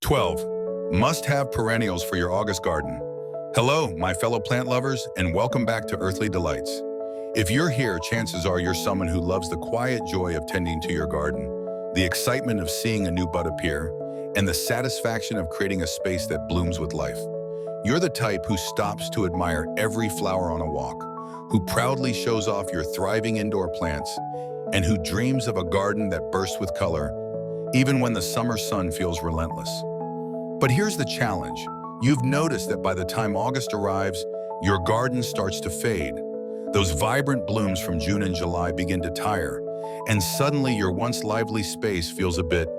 12. Must-have perennials for your August garden. Hello, my fellow plant lovers, and welcome back to Earthly Delights. If you're here, chances are you're someone who loves the quiet joy of tending to your garden, the excitement of seeing a new bud appear, and the satisfaction of creating a space that blooms with life. You're the type who stops to admire every flower on a walk, who proudly shows off your thriving indoor plants, and who dreams of a garden that bursts with color, even when the summer sun feels relentless. But here's the challenge. You've noticed that by the time August arrives, your garden starts to fade. Those vibrant blooms from June and July begin to tire, and suddenly your once lively space feels a bit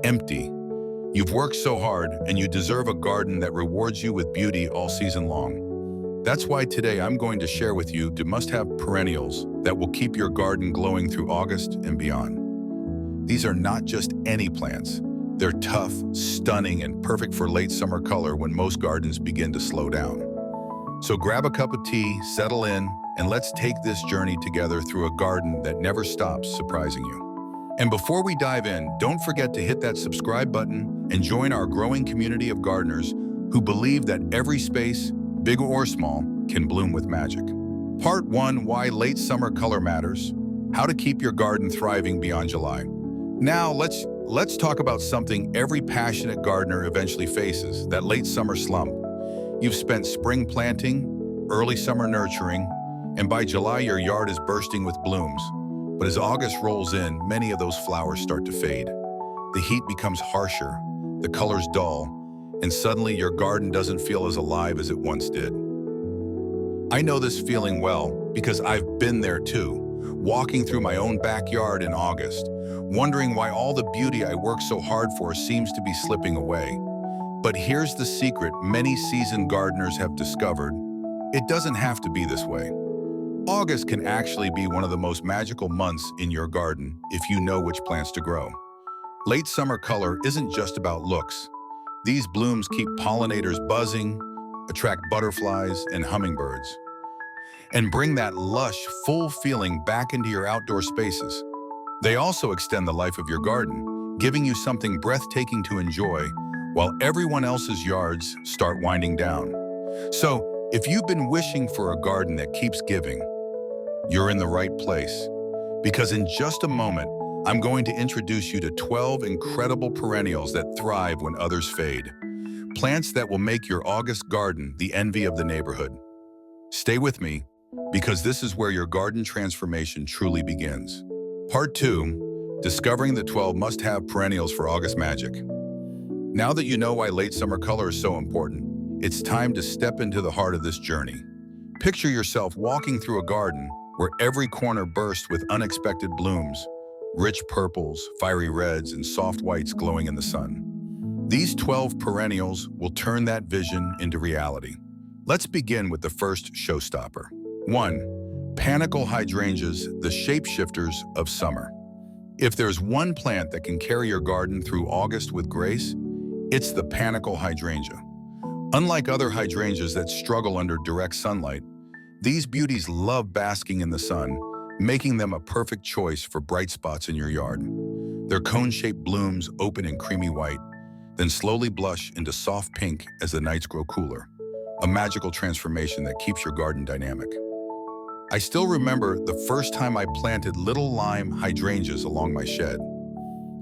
empty. You've worked so hard, and you deserve a garden that rewards you with beauty all season long. That's why today I'm going to share with you the must-have perennials that will keep your garden glowing through August and beyond. These are not just any plants. They're tough, stunning, and perfect for late summer color when most gardens begin to slow down. So grab a cup of tea, settle in, and let's take this journey together through a garden that never stops surprising you. And before we dive in, don't forget to hit that subscribe button and join our growing community of gardeners who believe that every space, big or small, can bloom with magic. Part 1, Why Late Summer Color Matters. How to keep your garden thriving beyond July. Now, let's talk about something every passionate gardener eventually faces, that late summer slump. You've spent spring planting, early summer nurturing, and by July your yard is bursting with blooms. But as August rolls in, many of those flowers start to fade. The heat becomes harsher, the colors dull, and suddenly your garden doesn't feel as alive as it once did. I know this feeling well because I've been there too, walking through my own backyard in August, wondering why all the beauty I worked so hard for seems to be slipping away. But here's the secret many seasoned gardeners have discovered. It doesn't have to be this way. August can actually be one of the most magical months in your garden if you know which plants to grow. Late summer color isn't just about looks. These blooms keep pollinators buzzing, attract butterflies and hummingbirds, and bring that lush, full feeling back into your outdoor spaces. They also extend the life of your garden, giving you something breathtaking to enjoy while everyone else's yards start winding down. So, if you've been wishing for a garden that keeps giving, you're in the right place. Because in just a moment, I'm going to introduce you to 12 incredible perennials that thrive when others fade. Plants that will make your August garden the envy of the neighborhood. Stay with me, because this is where your garden transformation truly begins. Part 2, Discovering the 12 must-have perennials for August magic. Now that you know why late summer color is so important, it's time to step into the heart of this journey. Picture yourself walking through a garden where every corner bursts with unexpected blooms, rich purples, fiery reds, and soft whites glowing in the sun. These 12 perennials will turn that vision into reality. Let's begin with the first showstopper. 1. Panicle hydrangeas, the shapeshifters of summer. If there's one plant that can carry your garden through August with grace, it's the panicle hydrangea. Unlike other hydrangeas that struggle under direct sunlight, these beauties love basking in the sun, making them a perfect choice for bright spots in your yard. Their cone-shaped blooms open in creamy white, then slowly blush into soft pink as the nights grow cooler, a magical transformation that keeps your garden dynamic. I still remember the first time I planted little lime hydrangeas along my shed.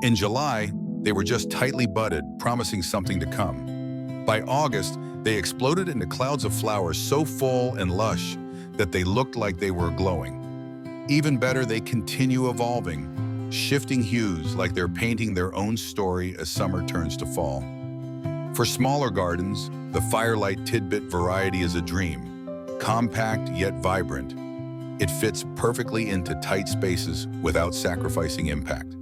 In July, they were just tightly budded, promising something to come. By August, they exploded into clouds of flowers so full and lush that they looked like they were glowing. Even better, they continue evolving, shifting hues like they're painting their own story as summer turns to fall. For smaller gardens, the Firelight Tidbit variety is a dream. Compact yet vibrant, it fits perfectly into tight spaces without sacrificing impact.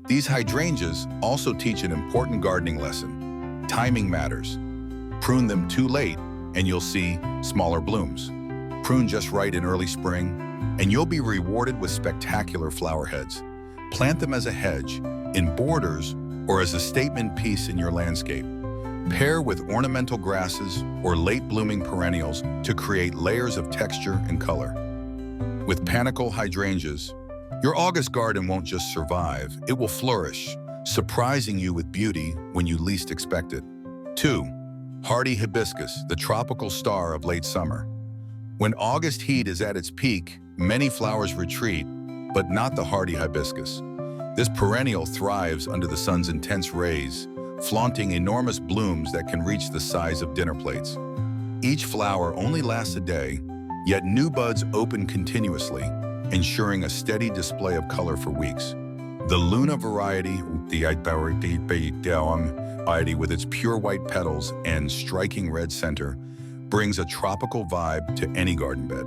These hydrangeas also teach an important gardening lesson. Timing matters. Prune them too late, and you'll see smaller blooms. Prune just right in early spring, and you'll be rewarded with spectacular flower heads. Plant them as a hedge, in borders, or as a statement piece in your landscape. Pair with ornamental grasses or late-blooming perennials to create layers of texture and color. With panicle hydrangeas, your August garden won't just survive, it will flourish, surprising you with beauty when you least expect it. 2. Hardy hibiscus, the tropical star of late summer. When August heat is at its peak, many flowers retreat, but not the hardy hibiscus. This perennial thrives under the sun's intense rays, flaunting enormous blooms that can reach the size of dinner plates. Each flower only lasts a day, yet new buds open continuously, ensuring a steady display of color for weeks. The Luna variety, with its pure white petals and striking red center, brings a tropical vibe to any garden bed.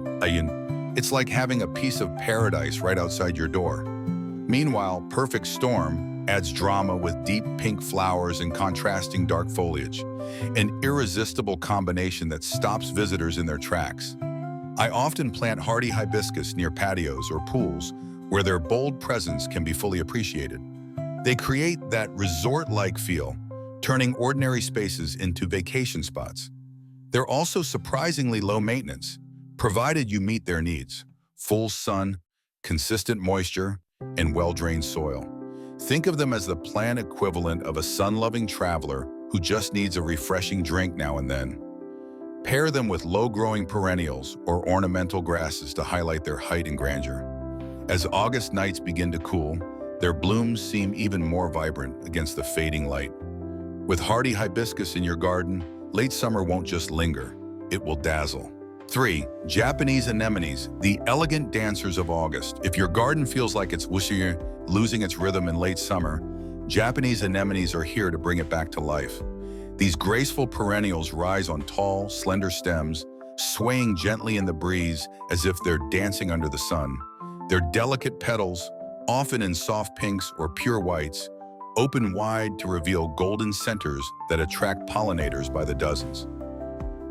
It's like having a piece of paradise right outside your door. Meanwhile, Perfect Storm adds drama with deep pink flowers and contrasting dark foliage, an irresistible combination that stops visitors in their tracks. I often plant hardy hibiscus near patios or pools where their bold presence can be fully appreciated. They create that resort-like feel, turning ordinary spaces into vacation spots. They're also surprisingly low maintenance, provided you meet their needs: full sun, consistent moisture, and well-drained soil. Think of them as the plant equivalent of a sun-loving traveler who just needs a refreshing drink now and then. Pair them with low-growing perennials or ornamental grasses to highlight their height and grandeur. As August nights begin to cool, their blooms seem even more vibrant against the fading light. With hardy hibiscus in your garden, late summer won't just linger, it will dazzle. 3. Japanese anemones, the elegant dancers of August. If your garden feels like it's losing its rhythm in late summer, Japanese anemones are here to bring it back to life. These graceful perennials rise on tall, slender stems, swaying gently in the breeze as if they're dancing under the sun. Their delicate petals, often in soft pinks or pure whites, open wide to reveal golden centers that attract pollinators by the dozens.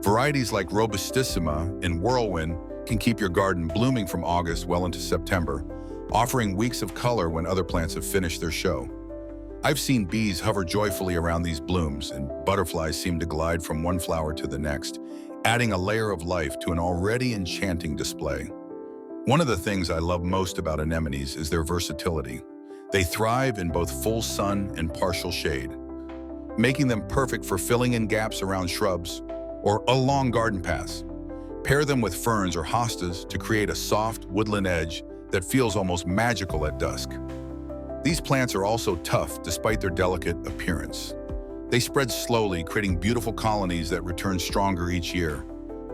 Varieties like Robustissima and Whirlwind can keep your garden blooming from August well into September, offering weeks of color when other plants have finished their show. I've seen bees hover joyfully around these blooms, and butterflies seem to glide from one flower to the next, adding a layer of life to an already enchanting display. One of the things I love most about anemones is their versatility. They thrive in both full sun and partial shade, making them perfect for filling in gaps around shrubs or along garden paths. Pair them with ferns or hostas to create a soft woodland edge that feels almost magical at dusk. These plants are also tough despite their delicate appearance. They spread slowly, creating beautiful colonies that return stronger each year.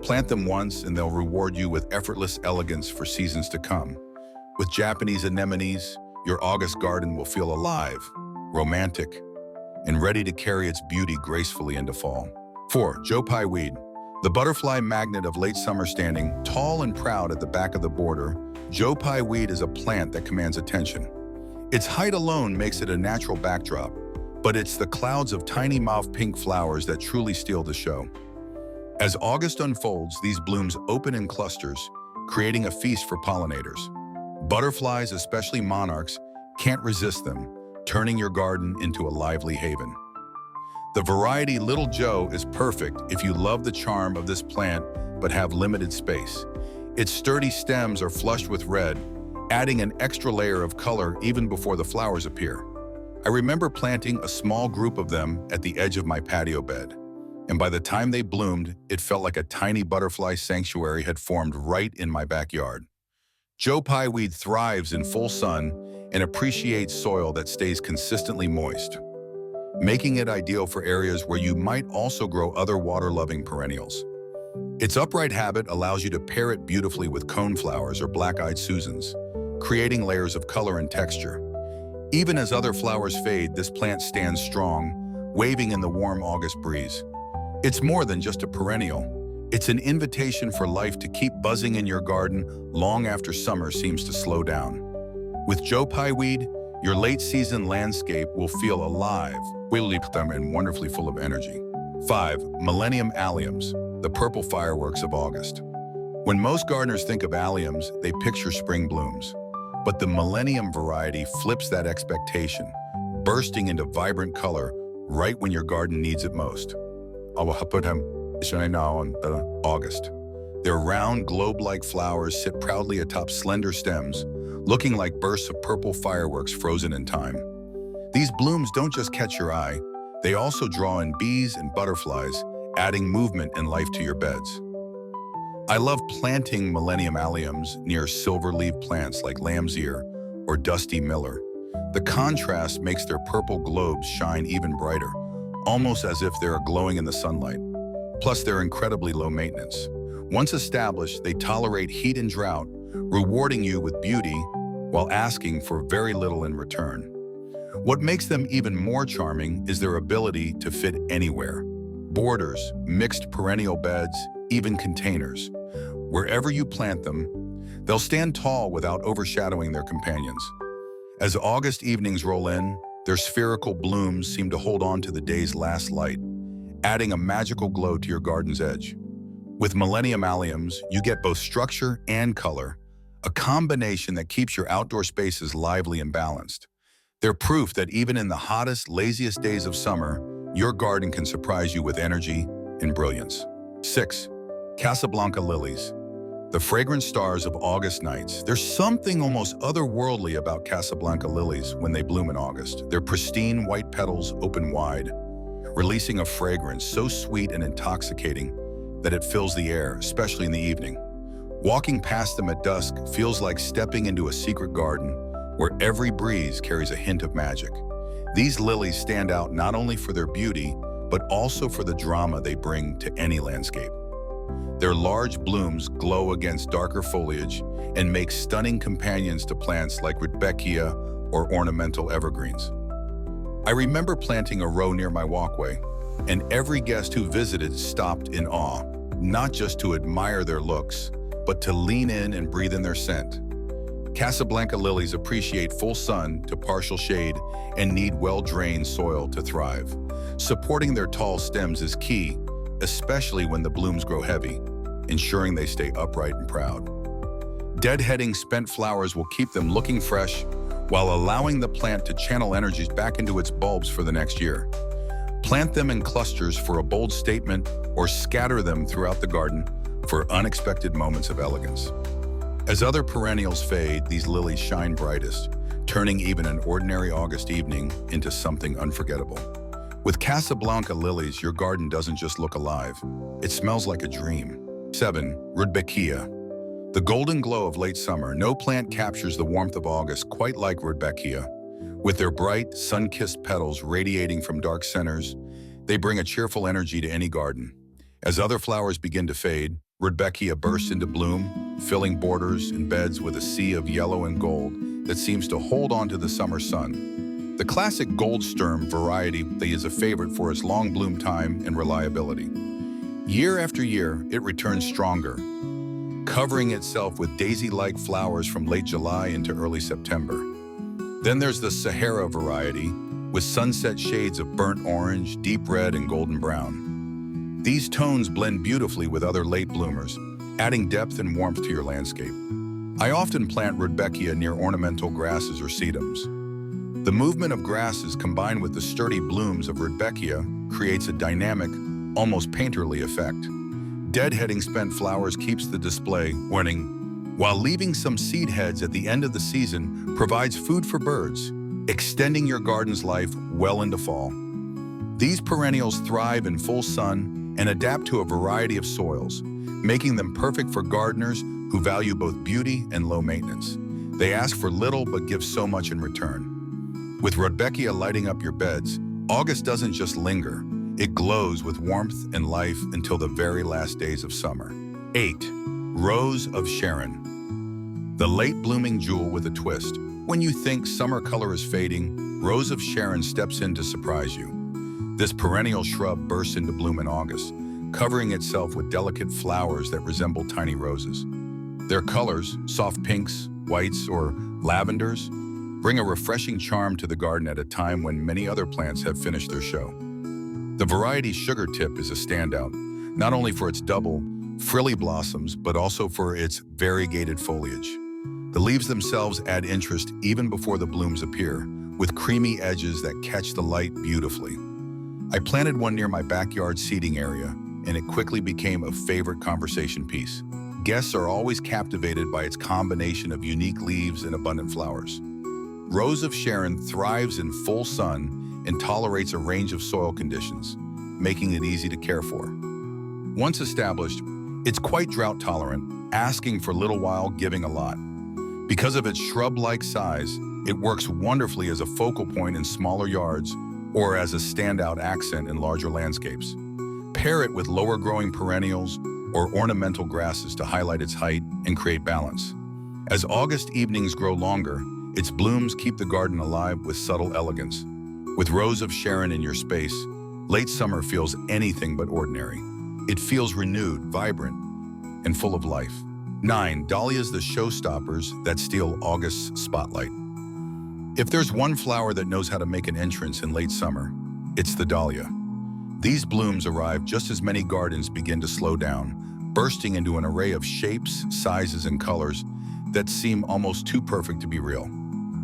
Plant them once and they'll reward you with effortless elegance for seasons to come. With Japanese anemones, your August garden will feel alive, romantic, and ready to carry its beauty gracefully into fall. 4. Joe Pye weed. The butterfly magnet of late summer, standing tall and proud at the back of the border, Joe Pye weed is a plant that commands attention. Its height alone makes it a natural backdrop, but it's the clouds of tiny mauve pink flowers that truly steal the show. As August unfolds, these blooms open in clusters, creating a feast for pollinators. Butterflies, especially monarchs, can't resist them, turning your garden into a lively haven. The variety Little Joe is perfect if you love the charm of this plant but have limited space. Its sturdy stems are flushed with red, adding an extra layer of color even before the flowers appear. I remember planting a small group of them at the edge of my patio bed, and by the time they bloomed, it felt like a tiny butterfly sanctuary had formed right in my backyard. Joe Pye weed thrives in full sun and appreciates soil that stays consistently moist, making it ideal for areas where you might also grow other water-loving perennials. Its upright habit allows you to pair it beautifully with coneflowers or black-eyed Susans, creating layers of color and texture. Even as other flowers fade, this plant stands strong, waving in the warm August breeze. It's more than just a perennial. It's an invitation for life to keep buzzing in your garden long after summer seems to slow down. With Joe Pye weed, your late-season landscape will feel alive, and wonderfully full of energy. 5. Millennium alliums, the purple fireworks of August. When most gardeners think of alliums, they picture spring blooms. But the Millennium variety flips that expectation, bursting into vibrant color right when your garden needs it most. August. Their round, globe-like flowers sit proudly atop slender stems, looking like bursts of purple fireworks frozen in time. These blooms don't just catch your eye, they also draw in bees and butterflies, adding movement and life to your beds. I love planting millennium alliums near silver-leaf plants like lamb's ear or dusty miller. The contrast makes their purple globes shine even brighter, almost as if they're glowing in the sunlight. Plus, they're incredibly low maintenance. Once established, they tolerate heat and drought, rewarding you with beauty while asking for very little in return. What makes them even more charming is their ability to fit anywhere. Borders, mixed perennial beds, even containers. Wherever you plant them, they'll stand tall without overshadowing their companions. As August evenings roll in, their spherical blooms seem to hold on to the day's last light, adding a magical glow to your garden's edge. With millennium alliums, you get both structure and color, a combination that keeps your outdoor spaces lively and balanced. They're proof that even in the hottest, laziest days of summer, your garden can surprise you with energy and brilliance. 6. Casablanca lilies. The fragrant stars of August nights. There's something almost otherworldly about Casablanca lilies when they bloom in August. Their pristine white petals open wide, releasing a fragrance so sweet and intoxicating that it fills the air, especially in the evening. Walking past them at dusk feels like stepping into a secret garden where every breeze carries a hint of magic. These lilies stand out not only for their beauty, but also for the drama they bring to any landscape. Their large blooms glow against darker foliage and make stunning companions to plants like rudbeckia or ornamental evergreens. I remember planting a row near my walkway, and every guest who visited stopped in awe, not just to admire their looks, but to lean in and breathe in their scent. Casablanca lilies appreciate full sun to partial shade and need well-drained soil to thrive. Supporting their tall stems is key, especially when the blooms grow heavy, ensuring they stay upright and proud. Deadheading spent flowers will keep them looking fresh while allowing the plant to channel energies back into its bulbs for the next year. Plant them in clusters for a bold statement or scatter them throughout the garden for unexpected moments of elegance. As other perennials fade, these lilies shine brightest, turning even an ordinary August evening into something unforgettable. With Casablanca lilies, your garden doesn't just look alive, it smells like a dream. 7. Rudbeckia. The golden glow of late summer. No plant captures the warmth of August quite like rudbeckia. With their bright, sun-kissed petals radiating from dark centers, they bring a cheerful energy to any garden. As other flowers begin to fade, rudbeckia bursts into bloom, filling borders and beds with a sea of yellow and gold that seems to hold on to the summer sun. The classic gold stem variety is a favorite for its long bloom time and reliability. Year after year, it returns stronger, covering itself with daisy-like flowers from late July into early September. Then there's the Sahara variety, with sunset shades of burnt orange, deep red, and golden brown. These tones blend beautifully with other late bloomers, adding depth and warmth to your landscape. I often plant rudbeckia near ornamental grasses or sedums. The movement of grasses combined with the sturdy blooms of rudbeckia creates a dynamic, almost painterly effect. Deadheading spent flowers keeps the display winning, while leaving some seed heads at the end of the season provides food for birds, extending your garden's life well into fall. These perennials thrive in full sun and adapt to a variety of soils, making them perfect for gardeners who value both beauty and low maintenance. They ask for little but give so much in return. With rudbeckia lighting up your beds, August doesn't just linger, it glows with warmth and life until the very last days of summer. 8. Rose of Sharon. The late blooming jewel with a twist. When you think summer color is fading, Rose of Sharon steps in to surprise you. This perennial shrub bursts into bloom in August, covering itself with delicate flowers that resemble tiny roses. Their colors, soft pinks, whites, or lavenders, bring a refreshing charm to the garden at a time when many other plants have finished their show. The variety Sugar Tip is a standout, not only for its double, frilly blossoms, but also for its variegated foliage. The leaves themselves add interest even before the blooms appear, with creamy edges that catch the light beautifully. I planted one near my backyard seating area, and it quickly became a favorite conversation piece. Guests are always captivated by its combination of unique leaves and abundant flowers. Rose of Sharon thrives in full sun and tolerates a range of soil conditions, making it easy to care for. Once established, it's quite drought tolerant, asking for little while, giving a lot. Because of its shrub-like size, it works wonderfully as a focal point in smaller yards or as a standout accent in larger landscapes. Pair it with lower-growing perennials or ornamental grasses to highlight its height and create balance. As August evenings grow longer, its blooms keep the garden alive with subtle elegance. With Rose of Sharon in your space, late summer feels anything but ordinary. It feels renewed, vibrant, and full of life. 9. Dahlias, the showstoppers that steal August's spotlight. If there's one flower that knows how to make an entrance in late summer, it's the dahlia. These blooms arrive just as many gardens begin to slow down, bursting into an array of shapes, sizes, and colors that seem almost too perfect to be real.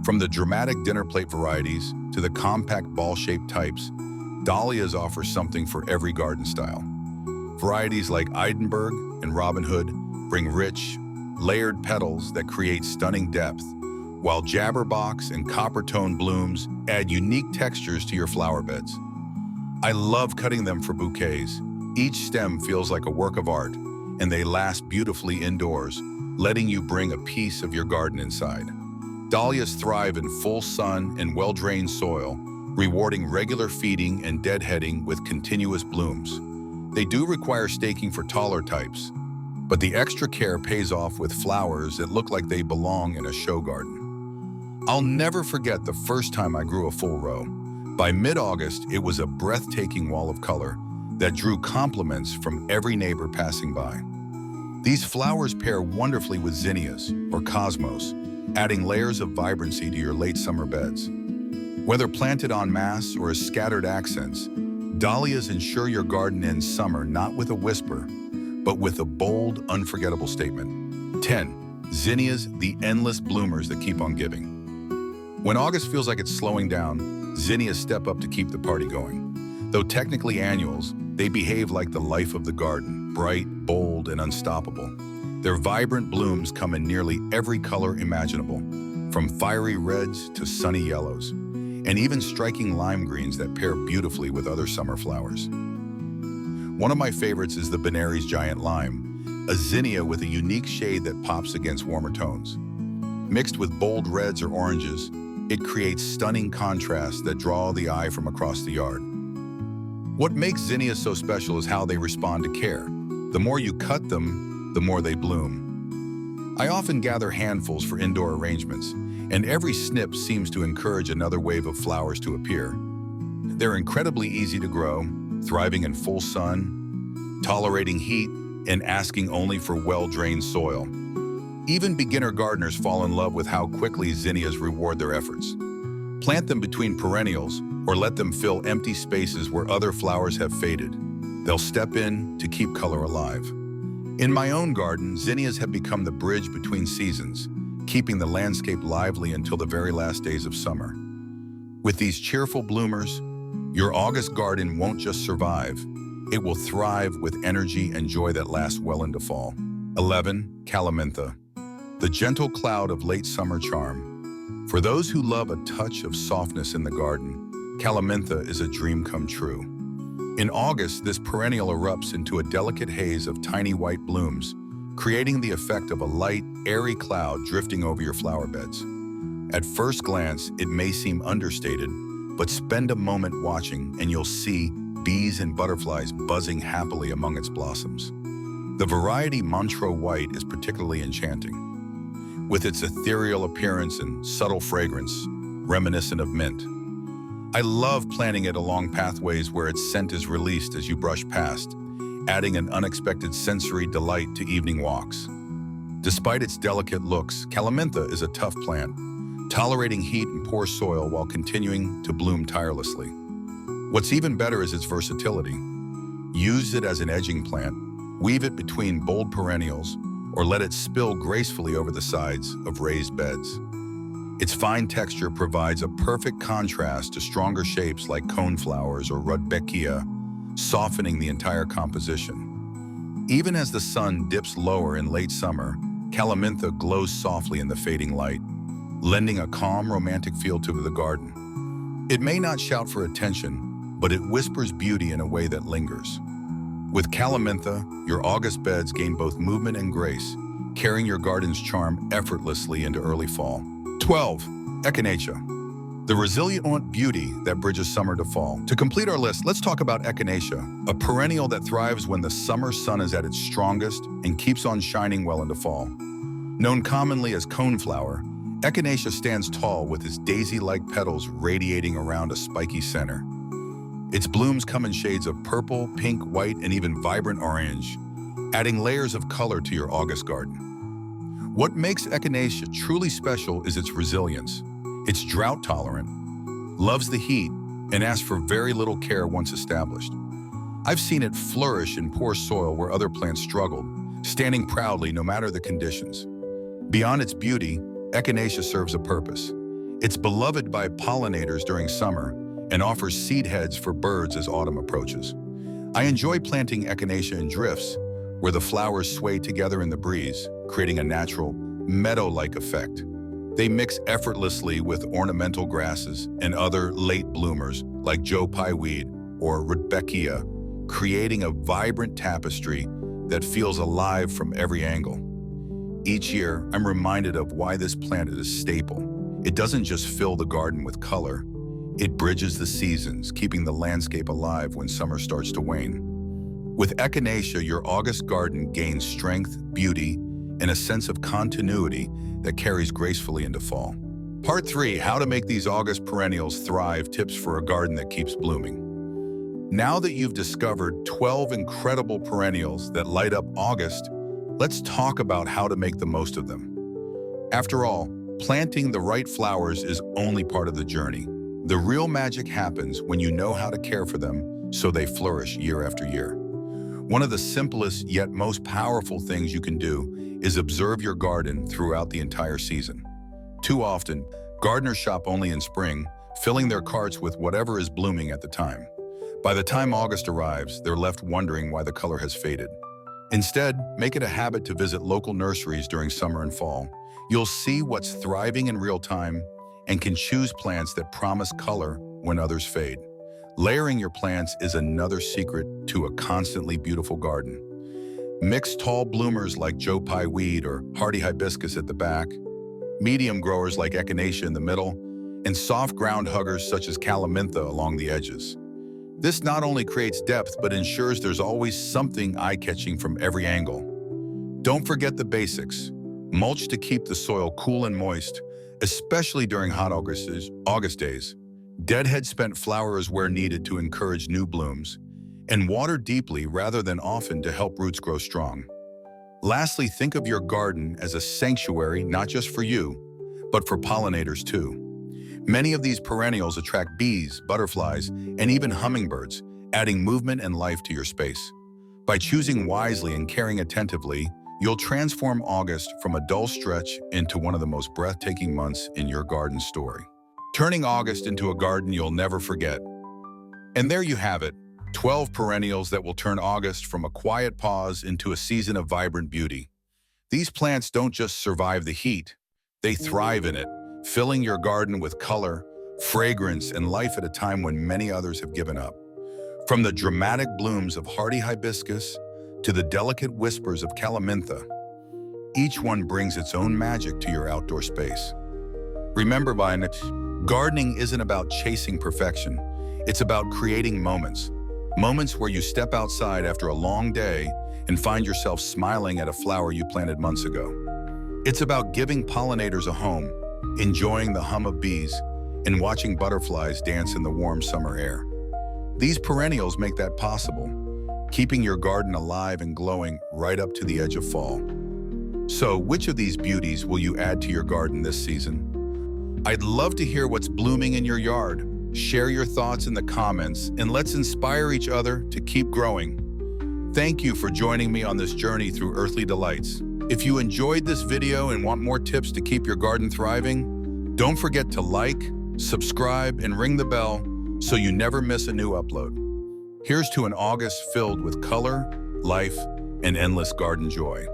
From the dramatic dinner plate varieties to the compact ball-shaped types, dahlias offer something for every garden style. Varieties like Edinburgh and Robin Hood bring rich, layered petals that create stunning depth, while Jabberbox and Coppertone blooms add unique textures to your flower beds. I love cutting them for bouquets. Each stem feels like a work of art, and they last beautifully indoors, letting you bring a piece of your garden inside. Dahlias thrive in full sun and well-drained soil, rewarding regular feeding and deadheading with continuous blooms. They do require staking for taller types, but the extra care pays off with flowers that look like they belong in a show garden. I'll never forget the first time I grew a full row. By mid-August, it was a breathtaking wall of color that drew compliments from every neighbor passing by. These flowers pair wonderfully with zinnias or cosmos, adding layers of vibrancy to your late summer beds. Whether planted en masse or as scattered accents, dahlias ensure your garden ends summer not with a whisper, but with a bold, unforgettable statement. 10. Zinnias, the endless bloomers that keep on giving. When August feels like it's slowing down, zinnias step up to keep the party going. Though technically annuals, they behave like the life of the garden, bright, bold, and unstoppable. Their vibrant blooms come in nearly every color imaginable, from fiery reds to sunny yellows, and even striking lime greens that pair beautifully with other summer flowers. One of my favorites is the Benary's Giant Lime, a zinnia with a unique shade that pops against warmer tones. Mixed with bold reds or oranges, it creates stunning contrasts that draw the eye from across the yard. What makes zinnias so special is how they respond to care. The more you cut them, the more they bloom. I often gather handfuls for indoor arrangements, and every snip seems to encourage another wave of flowers to appear. They're incredibly easy to grow, thriving in full sun, tolerating heat, and asking only for well-drained soil. Even beginner gardeners fall in love with how quickly zinnias reward their efforts. Plant them between perennials or let them fill empty spaces where other flowers have faded. They'll step in to keep color alive. In my own garden, zinnias have become the bridge between seasons, keeping the landscape lively until the very last days of summer. With these cheerful bloomers, your August garden won't just survive, it will thrive with energy and joy that lasts well into fall. 11. Calamintha, the gentle cloud of late summer charm. For those who love a touch of softness in the garden, calamintha is a dream come true. In August, this perennial erupts into a delicate haze of tiny white blooms, creating the effect of a light, airy cloud drifting over your flower beds. At first glance, it may seem understated, but spend a moment watching and you'll see bees and butterflies buzzing happily among its blossoms. The variety Montreux White is particularly enchanting, with its ethereal appearance and subtle fragrance, reminiscent of mint. I love planting it along pathways where its scent is released as you brush past, adding an unexpected sensory delight to evening walks. Despite its delicate looks, calamintha is a tough plant, tolerating heat and poor soil while continuing to bloom tirelessly. What's even better is its versatility. Use it as an edging plant, weave it between bold perennials, or let it spill gracefully over the sides of raised beds. Its fine texture provides a perfect contrast to stronger shapes like coneflowers or rudbeckia, softening the entire composition. Even as the sun dips lower in late summer, calamintha glows softly in the fading light, lending a calm, romantic feel to the garden. It may not shout for attention, but it whispers beauty in a way that lingers. With Calamintha, your August beds gain both movement and grace, carrying your garden's charm effortlessly into early fall. 12. Echinacea, the resilient beauty that bridges summer to fall. To complete our list, let's talk about Echinacea, a perennial that thrives when the summer sun is at its strongest and keeps on shining well into fall. Known commonly as coneflower, Echinacea stands tall with its daisy-like petals radiating around a spiky center. Its blooms come in shades of purple, pink, white, and even vibrant orange, adding layers of color to your August garden. What makes Echinacea truly special is its resilience. It's drought-tolerant, loves the heat, and asks for very little care once established. I've seen it flourish in poor soil where other plants struggled, standing proudly no matter the conditions. Beyond its beauty, Echinacea serves a purpose. It's beloved by pollinators during summer and offers seed heads for birds as autumn approaches. I enjoy planting Echinacea in drifts, where the flowers sway together in the breeze, creating a natural, meadow-like effect. They mix effortlessly with ornamental grasses and other late bloomers like Joe Pye weed or Rudbeckia, creating a vibrant tapestry that feels alive from every angle. Each year, I'm reminded of why this plant is a staple. It doesn't just fill the garden with color, it bridges the seasons, keeping the landscape alive when summer starts to wane. With Echinacea, your August garden gains strength, beauty, and a sense of continuity that carries gracefully into fall. Part 3, how to make these August perennials thrive, tips for a garden that keeps blooming. Now that you've discovered 12 incredible perennials that light up August, let's talk about how to make the most of them. After all, planting the right flowers is only part of the journey. The real magic happens when you know how to care for them so they flourish year after year. One of the simplest yet most powerful things you can do is observe your garden throughout the entire season. Too often, gardeners shop only in spring, filling their carts with whatever is blooming at the time. By the time August arrives, they're left wondering why the color has faded. Instead, make it a habit to visit local nurseries during summer and fall. You'll see what's thriving in real time and can choose plants that promise color when others fade. Layering your plants is another secret to a constantly beautiful garden. Mix tall bloomers like Joe Pye weed or hardy hibiscus at the back, medium growers like Echinacea in the middle, and soft ground huggers such as Calamintha along the edges. This not only creates depth, but ensures there's always something eye-catching from every angle. Don't forget the basics. Mulch to keep the soil cool and moist, especially during hot August days. Deadhead spent flowers where needed to encourage new blooms, and water deeply rather than often to help roots grow strong. Lastly, think of your garden as a sanctuary not just for you, but for pollinators too. Many of these perennials attract bees, butterflies, and even hummingbirds, adding movement and life to your space. By choosing wisely and caring attentively, you'll transform August from a dull stretch into one of the most breathtaking months in your garden story, turning August into a garden you'll never forget. And there you have it, 12 perennials that will turn August from a quiet pause into a season of vibrant beauty. These plants don't just survive the heat, they thrive in it, filling your garden with color, fragrance, and life at a time when many others have given up. From the dramatic blooms of hardy hibiscus to the delicate whispers of Calamintha, each one brings its own magic to your outdoor space. Remember, gardening isn't about chasing perfection. It's about creating moments. Moments where you step outside after a long day and find yourself smiling at a flower you planted months ago. It's about giving pollinators a home, enjoying the hum of bees, and watching butterflies dance in the warm summer air. These perennials make that possible, keeping your garden alive and glowing right up to the edge of fall. So, which of these beauties will you add to your garden this season? I'd love to hear what's blooming in your yard. Share your thoughts in the comments, and let's inspire each other to keep growing. Thank you for joining me on this journey through earthly delights. If you enjoyed this video and want more tips to keep your garden thriving, don't forget to like, subscribe, and ring the bell so you never miss a new upload. Here's to an August filled with color, life, and endless garden joy.